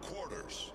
quarters.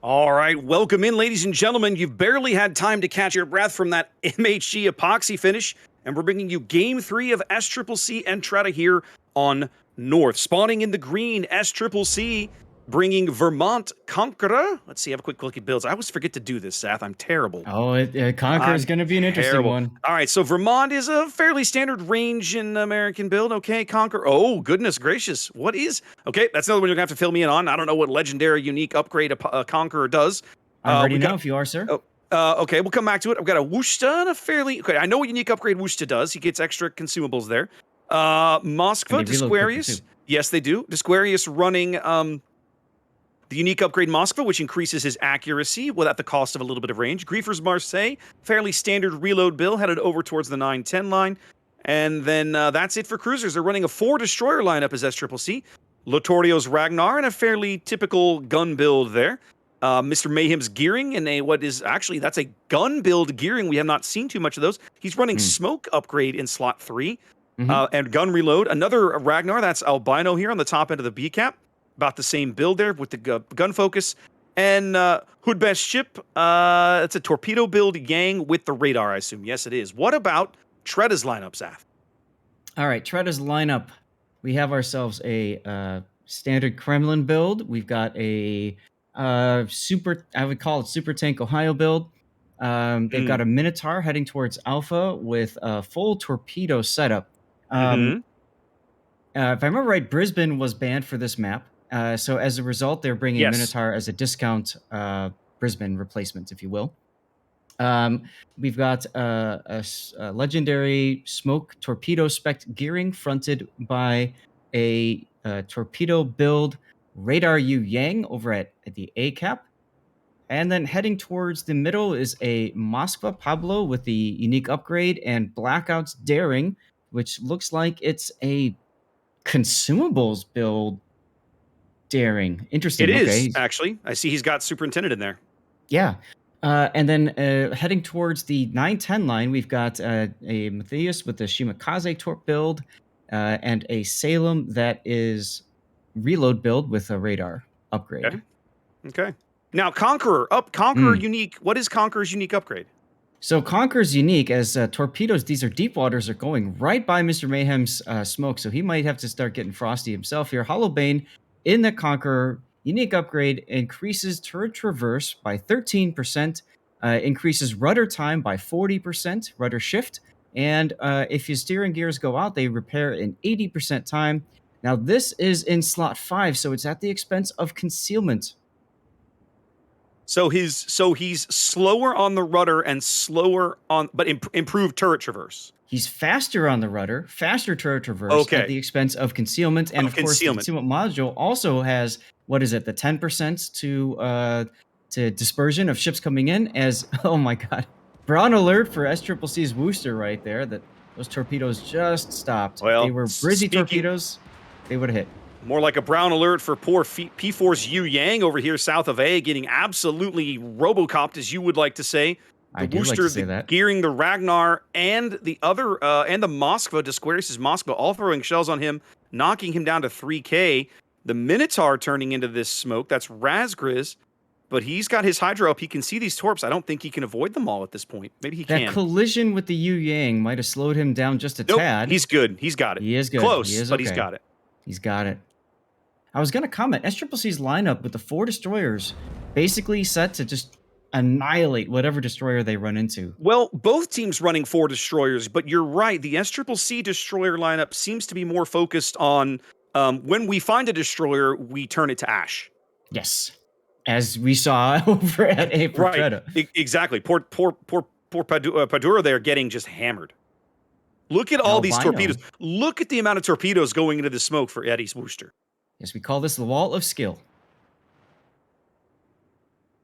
All right, welcome in, ladies and gentlemen. You've barely had time to catch your breath from that MHG epoxy finish, and we're bringing you Game 3 of SCCC and TRETA here on North. Spawning in the green, SCCC bringing Vermont Conqueror. Let's see, have a quick look at builds. I always forget to do this, Seth. I'm terrible. Oh, Conqueror is going to be an interesting one. All right, so Vermont is a fairly standard range in American build. Okay, Conqueror. Oh, goodness gracious. What is... Okay, that's another one you're going to have to fill me in on. I don't know what legendary unique upgrade a Conqueror does. I'm ready now if you are, sir. Okay, we'll come back to it. I've got a Wushta and a fairly... Okay, I know what unique upgrade Wushta does. He gets extra consumables there. Moskva, Disquarius. Yes, they do. Disquarius running... the unique upgrade Moskva, which increases his accuracy at the cost of a little bit of range. Griefers Marseille, fairly standard reload bill, headed over towards the 9-10 line. And then that's it for cruisers. They're running a 4-destroyer lineup as SCCC. Lotorio's Ragnar and a fairly typical gun build there. Mr. Mayhem's gearing and that's a gun build gearing. We have not seen too much of those. He's running smoke upgrade in slot 3 and gun reload. Another Ragnar, that's Albino here on the top end of the B cap. About the same build there with the gun focus. And Hood Best Ship, it's a torpedo build Yang with the radar, I assume. Yes, it is. What about TRETA's lineup, Zath? All right, TRETA's lineup. We have ourselves a standard Kremlin build. We've got a I would call it Super Tank Ohio build. They've got a Minotaur heading towards Alpha with a full torpedo setup. If I remember right, Brisbane was banned for this map. So as a result, they're bringing Minotaur as a discount Brisbane replacement, if you will. We've got a legendary smoke torpedo spec gearing fronted by a torpedo build Radar Yu Yang over at the A cap. And then heading towards the middle is a Moskva Pablo with the unique upgrade and Blackouts Daring, which looks like it's a consumables build. Daring. Interesting. It is, actually. I see he's got Superintendent in there. Yeah. And then heading towards the 9-10 line, we've got a Matthias with the Shimakaze Torp build and a Salem that is reload build with a radar upgrade. Okay. Now, Conqueror unique. What is Conqueror's unique upgrade? So Conqueror's unique as torpedoes, these are deep waters, are going right by Mr. Mayhem's smoke, so he might have to start getting frosty himself here. Hollowbane in the Conqueror, unique upgrade increases turret traverse by 13%, increases rudder time by 40%, rudder shift, and if your steering gears go out, they repair in 80% time. Now this is in slot 5, so it's at the expense of concealment. So he's slower on the rudder and slower on, but improved turret traverse. He's faster on the rudder, faster turret traverse at the expense of concealment. And of course, the concealment module also has, what is it, the 10% to dispersion of ships coming in as, oh my God, brown alert for SCCC's Wooster right there, that those torpedoes just stopped. Well, they were Brizzy torpedoes, they would have hit. More like a brown alert for poor P4's Yu Yang over here south of A, getting absolutely robocopped, as you would like to say. I do like to say that. Gearing the Ragnar and the other and the Moskva, Disquarius' Moskva, all throwing shells on him, knocking him down to 3K. The Minotaur turning into this smoke. That's Razgriz, but he's got his Hydra up. He can see these torps. I don't think he can avoid them all at this point. Maybe he can. That collision with the Yu Yang might have slowed him down just a tad. He's good. He's got it. He is good. Close, but he's got it. He's got it. I was going to comment, SCCC's lineup with the 4 destroyers basically set to just annihilate whatever destroyer they run into. Well, both teams running 4 destroyers, but you're right. The SCCC destroyer lineup seems to be more focused on when we find a destroyer, we turn it to ash. Yes, as we saw over at A for TRETA. Exactly. Poor Padura there getting just hammered. Look at all these torpedoes. Look at the amount of torpedoes going into the smoke for Eddie's Wooster. Yes, we call this the wall of skill.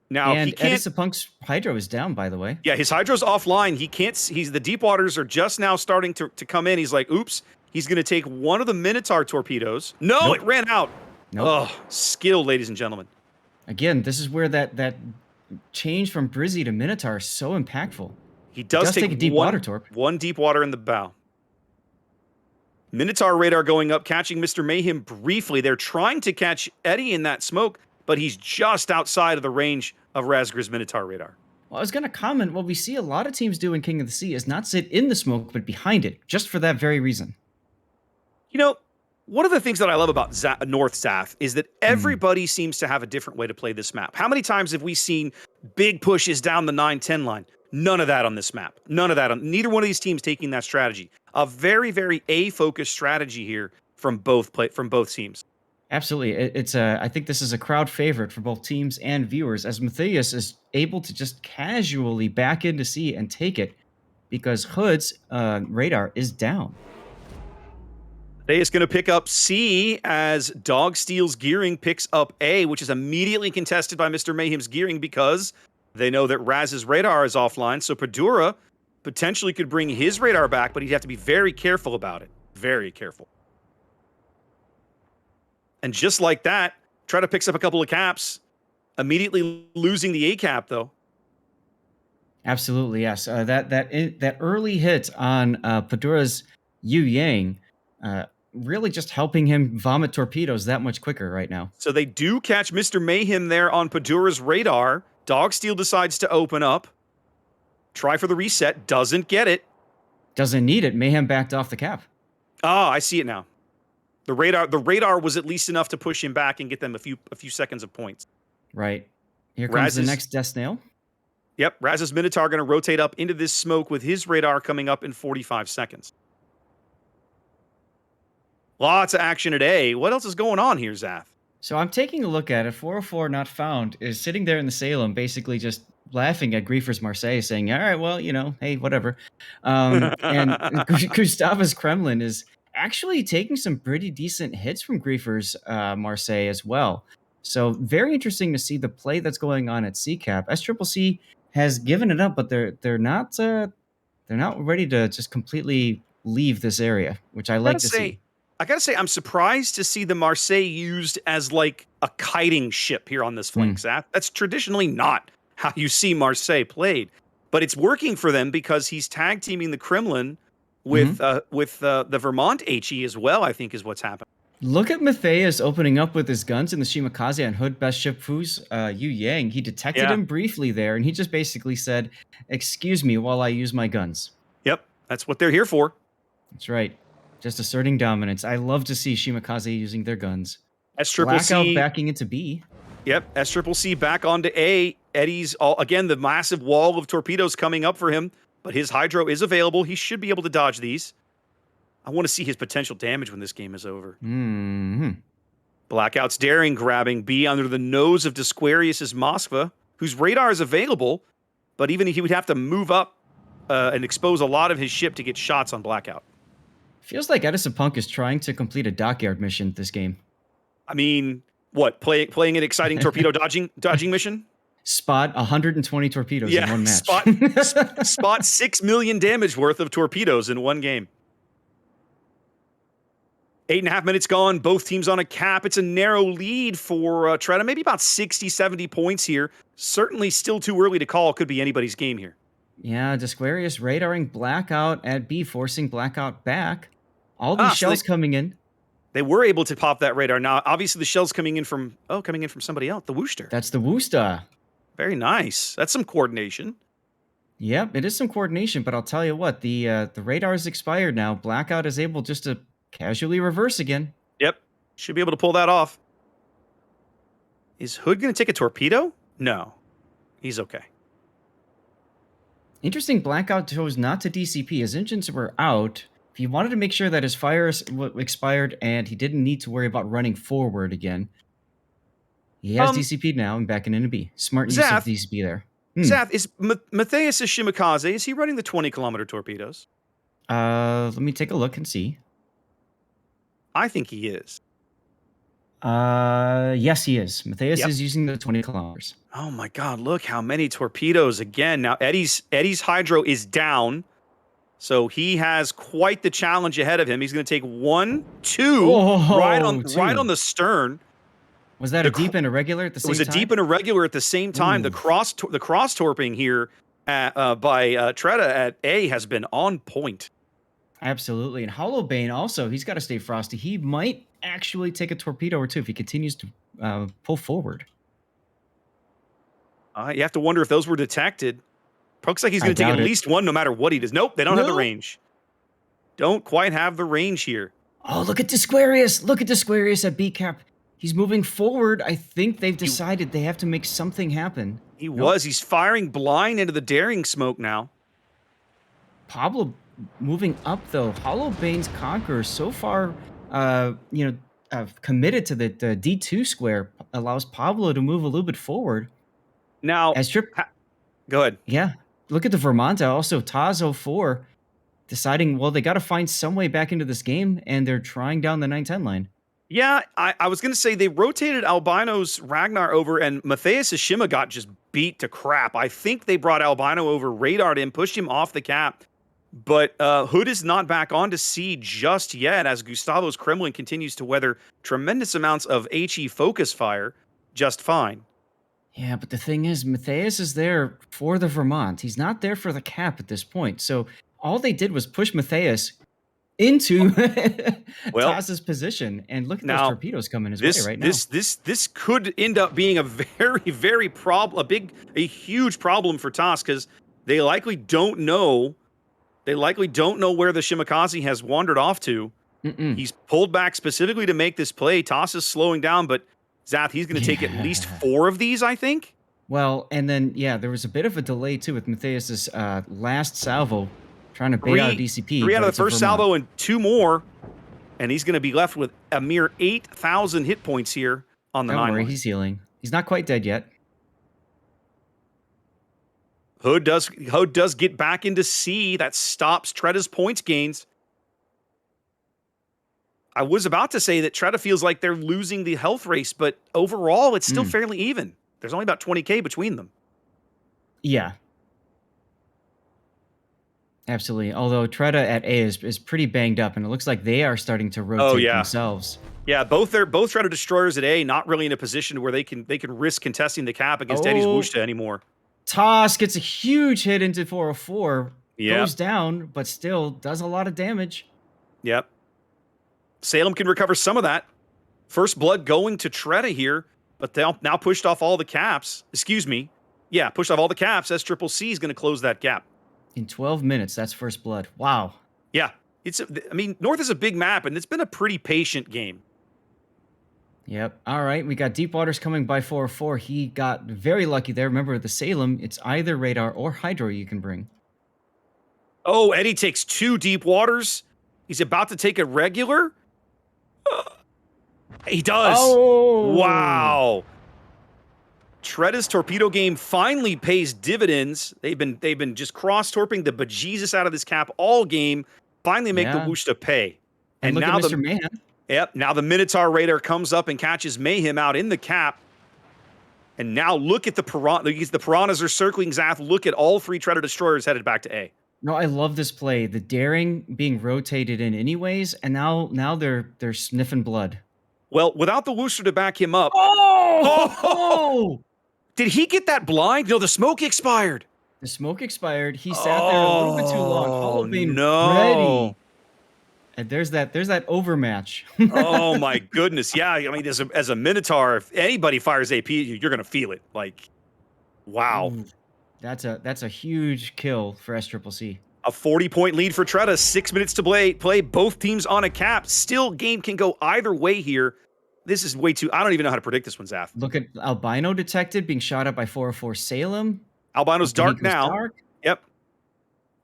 Now, and Edisapunk's Hydro is down, by the way. Yeah, his Hydro's offline. He can't. The deep waters are just now starting to come in. He's like, oops. He's going to take one of the Minotaur torpedoes. No, it ran out. Oh, skill, ladies and gentlemen. Again, this is where that change from Brizzy to Minotaur is so impactful. He does take a deep water torp. One deep water in the bow. Minotaur radar going up, catching Mr. Mayhem briefly. They're trying to catch Eddie in that smoke, but he's just outside of the range of Razgur's Minotaur radar. Well, I was going to comment, what we see a lot of teams do in King of the Sea is not sit in the smoke, but behind it, just for that very reason. You know, one of the things that I love about North Zath is that everybody seems to have a different way to play this map. How many times have we seen big pushes down the 9-10 line? None of that on this map. None of that. Neither one of these teams taking that strategy. A very, very A-focused strategy here from both teams. Absolutely. I think this is a crowd favorite for both teams and viewers, as Matthias is able to just casually back into C and take it because Hood's radar is down. They is going to pick up C as Dogsteel's gearing picks up A, which is immediately contested by Mr. Mayhem's gearing because they know that Raz's radar is offline. So Padura potentially could bring his radar back, but he'd have to be very careful about it. Very careful. And just like that, TRETA picks up a couple of caps, immediately losing the A cap, though. Absolutely, yes. That early hit on Padura's Yu Yang really just helping him vomit torpedoes that much quicker right now. So they do catch Mr. Mayhem there on Padura's radar. Dogsteel decides to open up. Try for the reset. Doesn't get it. Doesn't need it. Mayhem backed off the cap. Ah, I see it now. The radar was at least enough to push him back and get them a few seconds of points. Right. Here comes the next Death Snail. Yep, Raz's Minotaur going to rotate up into this smoke with his radar coming up in 45 seconds. Lots of action at A. What else is going on here, Zath? So I'm taking a look at it. 404 not found is sitting there in the Salem, basically just laughing at Griefers Marseille, saying, all right, well, hey, whatever. And Gustavus Kremlin is actually taking some pretty decent hits from Griefers Marseille as well. So very interesting to see the play that's going on at CCAP. SCCC has given it up, but they're not ready to just completely leave this area, which I like to see. I gotta say, I'm surprised to see the Marseille used as like a kiting ship here on this flank, Zath. That's traditionally not how you see Marseille played, but it's working for them because he's tag teaming the Kremlin with the Vermont HE as well, I think is what's happened. Look at Matthias opening up with his guns in the Shimakaze and Hood Best Ship Fu's Yu Yang. He detected him briefly there, and he just basically said, excuse me while I use my guns. Yep, that's what they're here for. That's right. Just asserting dominance. I love to see Shimakaze using their guns. SCCC Blackout backing into B. Yep, SCCC back onto A. Eddie's, again, the massive wall of torpedoes coming up for him, but his Hydro is available. He should be able to dodge these. I want to see his potential damage when this game is over. Blackout's daring, grabbing B under the nose of Disquarius's Moskva, whose radar is available, but even he would have to move up and expose a lot of his ship to get shots on Blackout. Feels like Edison Punk is trying to complete a dockyard mission this game. I mean, what, playing an exciting torpedo dodging mission? Spot 120 torpedoes in one match. Spot 6 million damage worth of torpedoes in one game. 8.5 minutes gone. Both teams on a cap. It's a narrow lead for TRETA. Maybe about 60, 70 points here. Certainly still too early to call. Could be anybody's game here. Yeah, Disquarius radaring Blackout at B, forcing Blackout back. All these shells coming in. They were able to pop that radar. Now, obviously, the shell's coming in from somebody else, the Wooster. That's the Wooster. Very nice. That's some coordination. Yep, it is some coordination, but I'll tell you what, the radar is expired now. Blackout is able just to casually reverse again. Yep, should be able to pull that off. Is Hood going to take a torpedo? No, he's okay. Interesting, Blackout chose not to DCP. His engines were out. He wanted to make sure that his fire expired and he didn't need to worry about running forward again. He has DCP'd now and backing into B. Smart use of DCP there. Zath, is Matthias Shimakaze, is he running the 20-kilometer torpedoes? Let me take a look and see. I think he is. Yes, he is. Matthias is using the 20 kilometers. Oh my God, look how many torpedoes again. Now Eddie's Hydro is down, so he has quite the challenge ahead of him. He's going to take 1, 2, right on the stern. Was that a deep and irregular at the same time? It was a deep and irregular at the same time. The cross torping here by TRETA at A has been on point. Absolutely. And Hollowbane also, he's got to stay frosty. He might actually take a torpedo or two if he continues to pull forward. You have to wonder if those were detected. Looks like he's I going to take at doubt it. least one no matter what he does. Nope, they don't have the No. range. Don't quite have the range here. Oh, look at Disquarius. Look at Disquarius at B cap. He's moving forward. I think they've decided they have to make something happen. He was. He's firing blind into the daring smoke now. Pablo moving up, though. Hollowbane's Conqueror so far, committed to the D2 square, allows Pablo to move a little bit forward. Now, go ahead. Yeah. Look at the Vermonta. Also, Tazo 4 deciding, well, they got to find some way back into this game, and they're trying down the 910 line. Yeah, I was going to say they rotated Albino's Ragnar over, and Matthias' Shima got just beat to crap. I think they brought Albino over, radared him, pushed him off the cap. But Hood is not back on to C just yet as Gustavo's Kremlin continues to weather tremendous amounts of HE focus fire just fine. Yeah, but the thing is, Matthias is there for the Vermont. He's not there for the cap at this point. So all they did was push Matthias into Tas's position. And look at those torpedoes coming his way right now. This could end up being a very, very a huge problem for Tas because they likely don't know. They likely don't know where the Shimakaze has wandered off to. He's pulled back specifically to make this play. Tas is slowing down, but Zath, he's going to take at least 4 of these, I think. Well, and then, yeah, there was a bit of a delay, too, with Matthias's last salvo trying to bait out a DCP. 3 out of the first salvo and 2 more. And he's going to be left with a mere 8,000 hit points here on the 9. Don't worry, he's healing. He's not quite dead yet. Hood does get back into C. That stops TRETA's points gains. I was about to say that TRETA feels like they're losing the health race, but overall, it's still fairly even. There's only about 20k between them. Yeah. Absolutely. Although TRETA at A is pretty banged up, and it looks like they are starting to rotate themselves. Yeah, both TRETA destroyers at A not really in a position where they can risk contesting the cap against Eddie's Wushta anymore. Toss gets a huge hit into 404. Goes down, but still does a lot of damage. Yep. Salem can recover some of that. First blood going to TRETA here, but they now pushed off all the caps. Excuse me. Yeah, pushed off all the caps. SCCC is going to close that gap. In 12 minutes, that's first blood. Wow. Yeah. North is a big map, and it's been a pretty patient game. Yep. All right. We got Deep Waters coming by 404. He got very lucky there. Remember, the Salem, it's either radar or hydro you can bring. Oh, Eddie takes 2 Deep Waters. He's about to take a regular. He does. Oh. Wow. TRETA's torpedo game finally pays dividends. They've been just cross-torping the bejesus out of this cap all game. Finally make the Wushta pay. And look now at Mr. Mayhem. Yep. Now the Minotaur Raider comes up and catches Mayhem out in the cap. And now look at the Piranhas. The Piranhas are circling Zath. Look at all 3 TRETA destroyers headed back to A. No, I love this play. The daring being rotated in anyways, and now they're sniffing blood. Well, without the Wooster to back him up. Oh! Did he get that blind? No, the smoke expired. The smoke expired. He sat there a little bit too long. Hollowbane ready. And there's that overmatch. Oh my goodness. Yeah, I mean, as a Minotaur, if anybody fires AP, you're gonna feel it. Like, wow. Ooh, that's a huge kill for SCCC. A 40-point lead for TRETA. 6 minutes to play. Both teams on a cap. Still, game can go either way here. This is way too. I don't even know how to predict this one, Zaf. Look at Albino detected being shot up by 404 Salem. Albino's dark now. Dark. Yep.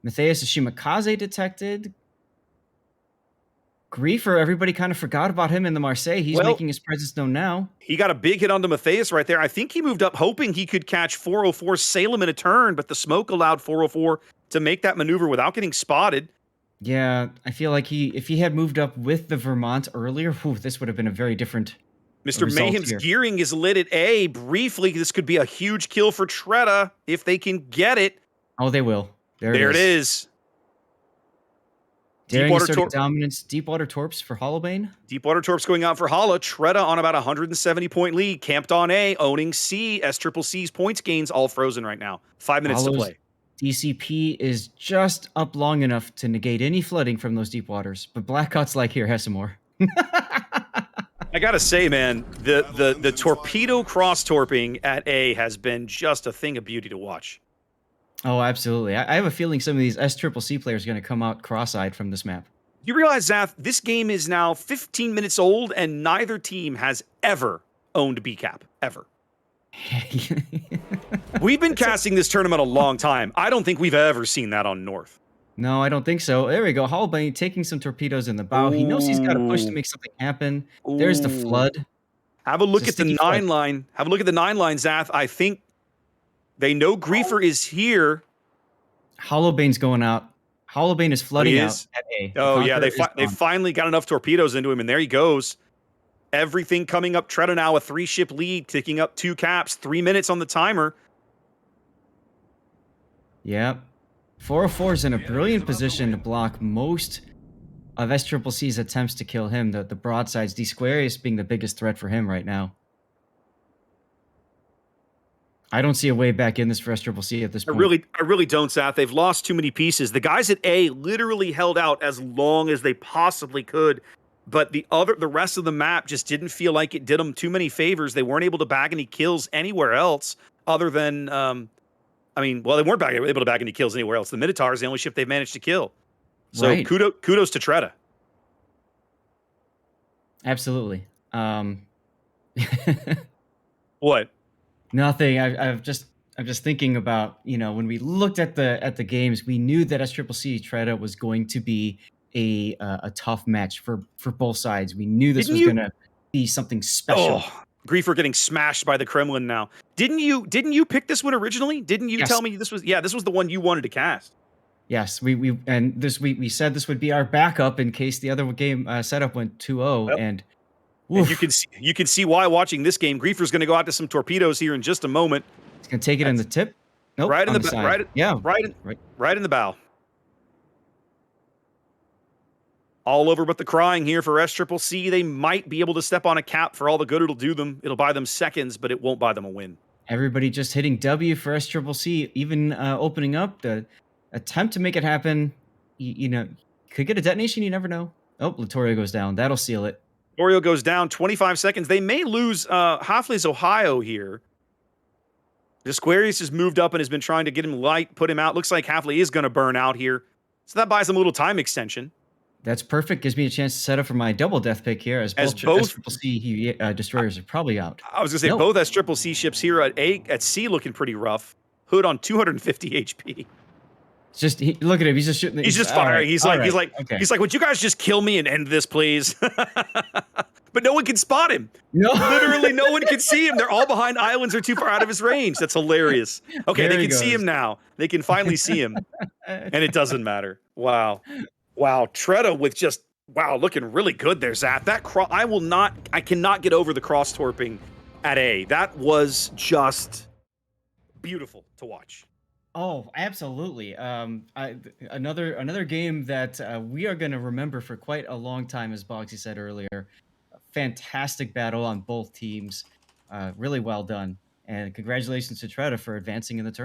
Matthias Shimakaze detected. Griefer, everybody kind of forgot about him in the Marseille. He's making his presence known now. He got a big hit onto Matthias right there. I think he moved up hoping he could catch 404 Salem in a turn, but the smoke allowed 404 to make that maneuver without getting spotted. Yeah, I feel like if he had moved up with the Vermont earlier, this would have been a very different Mr. Mayhem's gearing is lit at A. Briefly, this could be a huge kill for TRETA if they can get it. Oh, they will. There it is. Deepwater dominance. Deepwater Torps for Hollowbane. Deepwater Torps going out for Holla. TRETA on about 170-point lead. Camped on A, owning C. SCCC's points gains all frozen right now. 5 minutes to play. DCP is just up long enough to negate any flooding from those deep waters. But Black KOTS like here has some more. I gotta say, man, the torpedo cross-torping at A has been just a thing of beauty to watch. Oh, absolutely. I have a feeling some of these SCCC players are going to come out cross-eyed from this map. You realize, Zath, this game is now 15 minutes old, and neither team has ever owned BCAP, ever. We've been casting this tournament a long time. I don't think we've ever seen that on North. No, I don't think so. There we go. Holbein taking some torpedoes in the bow. He knows he's got to push to make something happen. There's the flood. Have a look at the 9 line. Have a look at the 9 line, Zath. I think they know Griefer is here. Hollowbane's going out. Hollowbane is flooding out at A. Oh, yeah. They finally got enough torpedoes into him, and there he goes. Everything coming up. TRETA now a 3-ship lead, ticking up 2 caps, 3 minutes on the timer. Yep. 404 is in a brilliant position to block most of SCCC's attempts to kill him. The broadsides, Squarius being the biggest threat for him right now. I don't see a way back in this for SCCC at this point. I really don't, Zath. They've lost too many pieces. The guys at A literally held out as long as they possibly could, but the rest of the map just didn't feel like it did them too many favors. They weren't able to bag any kills anywhere else other than, I mean, well, they weren't able to bag any kills anywhere else. The Minotaur is the only ship they've managed to kill. So right. Kudos to TRETA. Absolutely. What? Nothing. I'm just thinking about, when we looked at the games, we knew that SCCC TRETA was going to be a tough match for both sides. We knew this was going to be something special. Oh, Griefer getting smashed by the Kremlin now. Didn't you pick this one originally? Didn't you tell me this was the one you wanted to cast? Yes, we said this would be our backup in case the other game setup went 2-0, yep. and you can see why watching this game. Griefer's going to go out to some torpedoes here in just a moment. He's going to take it in the tip. Nope, right in the side. Right in the bow. All over but the crying here for SCCC. They might be able to step on a cap for all the good it'll do them. It'll buy them seconds, but it won't buy them a win. Everybody just hitting W for SCCC, even opening up the attempt to make it happen. Could get a detonation. You never know. Oh, Latorio goes down. That'll seal it. Latorio goes down. 25 seconds. They may lose Hoffley's Ohio here. Squarius has moved up and has been trying to get him light, put him out. Looks like Hoffley is going to burn out here. So that buys them a little time extension. That's perfect. Gives me a chance to set up for my double death pick here, as both SCCC destroyers are probably out. I was going to say, both SCCC ships here at C looking pretty rough. Hood on 250 HP. It's just look at him. He's just shooting. He's just firing. Right. He's like, would you guys just kill me and end this, please? But no one can spot him. No, literally, no one can see him. They're all behind islands or too far out of his range. That's hilarious. Okay, they can see him now. They can finally see him, and it doesn't matter. Wow. TRETA with just looking really good there, Zath. I cannot get over the cross torping at A. That was just beautiful to watch. Oh, absolutely. Another game that we are going to remember for quite a long time, as Boggsy said earlier. A fantastic battle on both teams. Really well done. And congratulations to TRETA for advancing in the tournament.